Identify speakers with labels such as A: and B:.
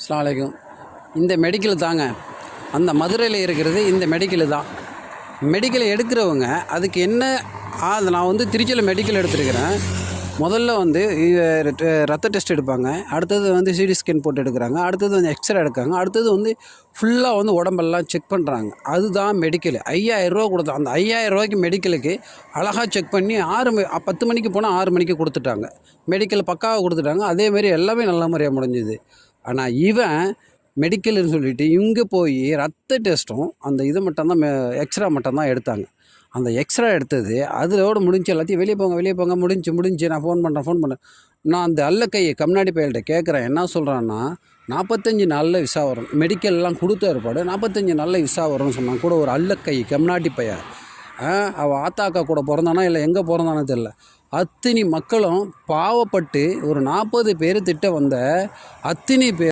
A: அஸ்ஸலாமு அலைக்கும். இந்த மெடிக்கல் தாங்க, அந்த மதுரையில் இருக்கிறது இந்த மெடிக்கல் தான். மெடிக்கல் எடுக்கிறவங்க அதுக்கு என்ன அது நான் வந்து திருச்சியில் மெடிக்கல் எடுத்துருக்கிறேன். முதல்ல வந்து ரத்த டெஸ்ட் எடுப்பாங்க, அடுத்தது வந்து சிடி ஸ்கேன் போட்டு எடுக்கிறாங்க, அடுத்தது வந்து எக்ஸ்ரே எடுக்காங்க, அடுத்தது வந்து ஃபுல்லாக வந்து உடம்பெல்லாம் செக் பண்ணுறாங்க. அதுதான் மெடிக்கல். 5000 ரூபா கொடுத்தோம். அந்த 5000 ரூபாய்க்கு மெடிக்கலுக்கு அழகாக செக் பண்ணி 10 மணிக்கு போனால் 6 மணிக்கு கொடுத்துட்டாங்க. மெடிக்கல் பக்காவாக கொடுத்துட்டாங்க. அதேமாரி எல்லாமே நல்ல முறையாக முடிஞ்சுது. ஆனால் இவன் மெடிக்கல்னு சொல்லிவிட்டு இங்கே போய் ரத்த டெஸ்ட்டும் அந்த இது மட்டும்தான் எக்ஸ்ரே மட்டும்தான் எடுத்தாங்க. அந்த எக்ஸ்ரே எடுத்தது அதோடு முடிஞ்சு, எல்லாத்தையும் வெளியே போங்க முடிஞ்சு நான் ஃபோன் பண்ணுறேன். நான் அந்த அல்லக்கையை கம்னாடி பையல்கிட்ட கேட்குறேன், என்ன சொல்கிறான்னா 45 நாளில் விசா வரும். மெடிக்கல்லாம் கொடுத்த ஏற்பாடு 45 நாளில் விசா வரும்னு சொன்னான். கூட ஒரு அல்லக்கை கம்னாடி பையன், அவள் ஆத்தாக்கா கூட பிறந்தானா இல்லை எங்கே பிறந்தானோ தெரியல. அத்தனை மக்களும் பாவப்பட்டு ஒரு 40 பேர் திட்ட வந்த அத்தனை பேர்